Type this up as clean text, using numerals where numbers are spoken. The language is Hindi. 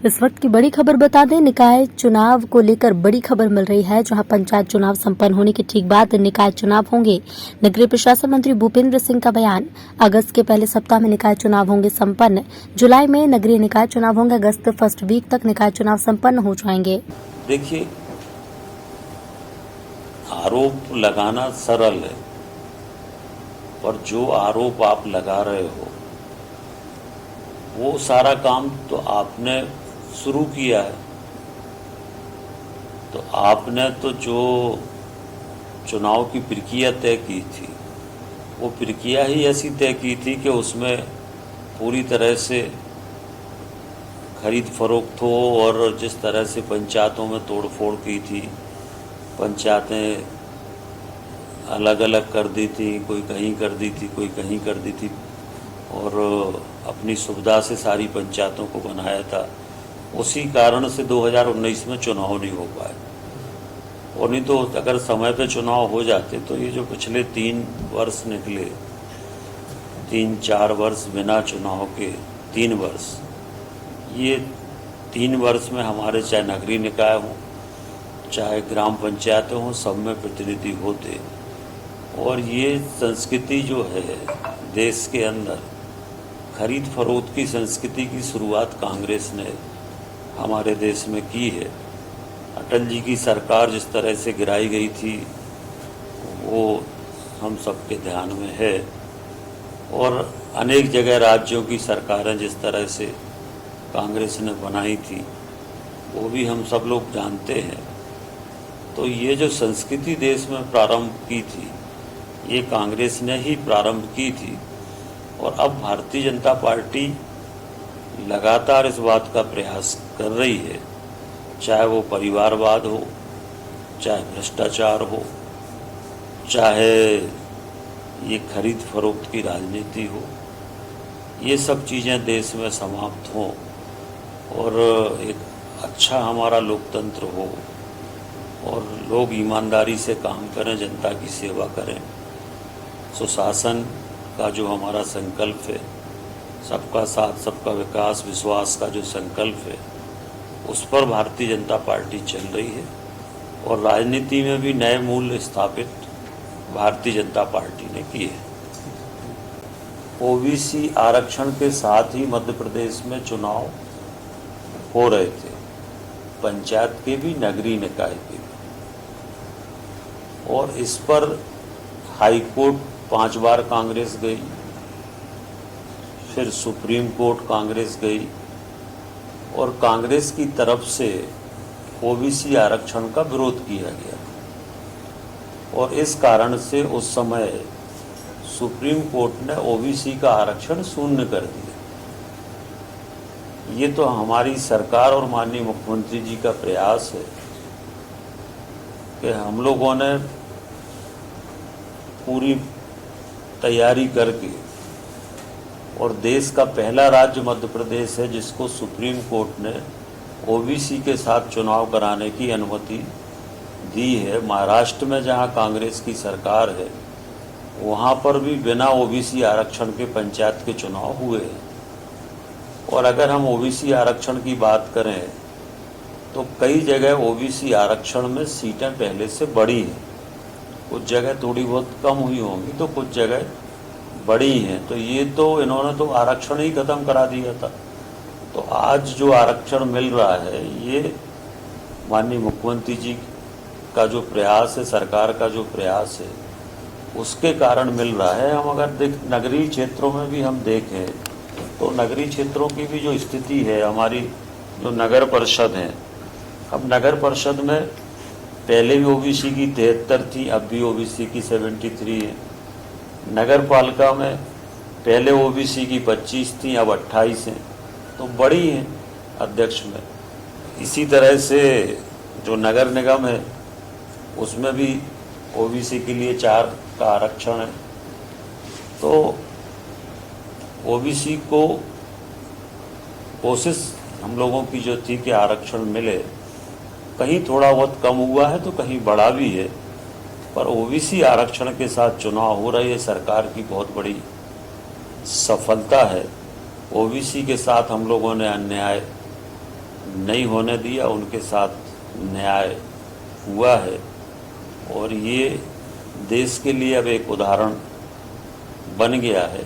इस वक्त की बड़ी खबर बता दें, निकाय चुनाव को लेकर बड़ी खबर मिल रही है। जहां पंचायत चुनाव संपन्न होने के ठीक बाद निकाय चुनाव होंगे। नगरीय प्रशासन मंत्री भूपेंद्र सिंह का बयान। अगस्त के पहले सप्ताह में निकाय चुनाव होंगे संपन्न। जुलाई में नगरीय निकाय चुनाव होंगे। अगस्त फर्स्ट वीक तक निकाय चुनाव संपन्न हो जाएंगे। देखिए, आरोप लगाना सरल है, पर जो आरोप आप लगा रहे हो वो सारा काम तो आपने शुरू किया है। तो आपने तो जो चुनाव की प्रक्रिया तय की थी, वो प्रक्रिया ही ऐसी तय की थी कि उसमें पूरी तरह से खरीद फरोख्त हो, और जिस तरह से पंचायतों में तोड़फोड़ की थी, पंचायतें अलग अलग कर दी थी, कोई कहीं कर दी थी, कोई कहीं कर दी थी, और अपनी सुविधा से सारी पंचायतों को बनाया था। उसी कारण से 2019 में चुनाव नहीं हो पाए। और नहीं तो अगर समय पे चुनाव हो जाते तो ये जो पिछले 3 वर्ष निकले, 3-4 वर्ष बिना चुनाव के, 3 वर्ष, ये 3 वर्ष में हमारे चाहे नगरीय निकाय हों, चाहे ग्राम पंचायतें हों, सब में प्रतिनिधि होते। और ये संस्कृति जो है देश के अंदर, खरीद फरोख्त की संस्कृति की शुरुआत कांग्रेस ने हमारे देश में की है। अटल जी की सरकार जिस तरह से गिराई गई थी वो हम सबके ध्यान में है, और अनेक जगह राज्यों की सरकारें जिस तरह से कांग्रेस ने बनाई थी वो भी हम सब लोग जानते हैं। तो ये जो संस्कृति देश में प्रारंभ की थी, ये कांग्रेस ने ही प्रारंभ की थी। और अब भारतीय जनता पार्टी लगातार इस बात का प्रयास कर रही है, चाहे वो परिवारवाद हो, चाहे भ्रष्टाचार हो, चाहे ये खरीद फरोख्त की राजनीति हो, ये सब चीज़ें देश में समाप्त हों और एक अच्छा हमारा लोकतंत्र हो, और लोग ईमानदारी से काम करें, जनता की सेवा करें। सुशासन का जो हमारा संकल्प है, सबका साथ सबका विकास विश्वास का जो संकल्प है, उस पर भारतीय जनता पार्टी चल रही है। और राजनीति में भी नए मूल्य स्थापित भारतीय जनता पार्टी ने किए हैं। ओबीसी आरक्षण के साथ ही मध्य प्रदेश में चुनाव हो रहे थे, पंचायत के भी, नगरीय निकाय के भी। और इस पर हाई कोर्ट 5 बार कांग्रेस गई, फिर सुप्रीम कोर्ट कांग्रेस गई, और कांग्रेस की तरफ से ओबीसी आरक्षण का विरोध किया गया। और इस कारण से उस समय सुप्रीम कोर्ट ने ओबीसी का आरक्षण शून्य कर दिया। ये तो हमारी सरकार और माननीय मुख्यमंत्री जी का प्रयास है कि हम लोगों ने पूरी तैयारी करके, और देश का पहला राज्य मध्य प्रदेश है जिसको सुप्रीम कोर्ट ने ओबीसी के साथ चुनाव कराने की अनुमति दी है। महाराष्ट्र में जहां कांग्रेस की सरकार है, वहां पर भी बिना ओबीसी आरक्षण के पंचायत के चुनाव हुए हैं। और अगर हम ओबीसी आरक्षण की बात करें तो कई जगह ओबीसी आरक्षण में सीटें पहले से बढ़ी हैं। कुछ जगह थोड़ी बहुत कम हुई होंगी, तो कुछ जगह बड़ी हैं। तो ये तो इन्होंने तो आरक्षण ही खत्म करा दिया था। तो आज जो आरक्षण मिल रहा है, ये माननीय मुख्यमंत्री जी का जो प्रयास है, सरकार का जो प्रयास है, उसके कारण मिल रहा है। हम अगर नगरीय क्षेत्रों में भी हम देखें तो नगरीय क्षेत्रों की भी जो स्थिति है, हमारी जो नगर परिषद हैं, अब नगर परिषद में पहले भी ओबीसी की 73 थी, अब भी ओबीसी की 73 है। नगर पालिका में पहले ओबीसी की 25 थी, अब 28 हैं, तो बड़ी हैं अध्यक्ष में। इसी तरह से जो नगर निगम है उसमें भी ओबीसी के लिए 4 का आरक्षण है। तो ओबीसी को कोशिश हम लोगों की जो थी कि आरक्षण मिले, कहीं थोड़ा बहुत कम हुआ है तो कहीं बढ़ा भी है, पर ओबीसी आरक्षण के साथ चुनाव हो रही है, सरकार की बहुत बड़ी सफलता है। ओबीसी के साथ हम लोगों ने अन्याय नहीं होने दिया, उनके साथ न्याय हुआ है और ये देश के लिए अब एक उदाहरण बन गया है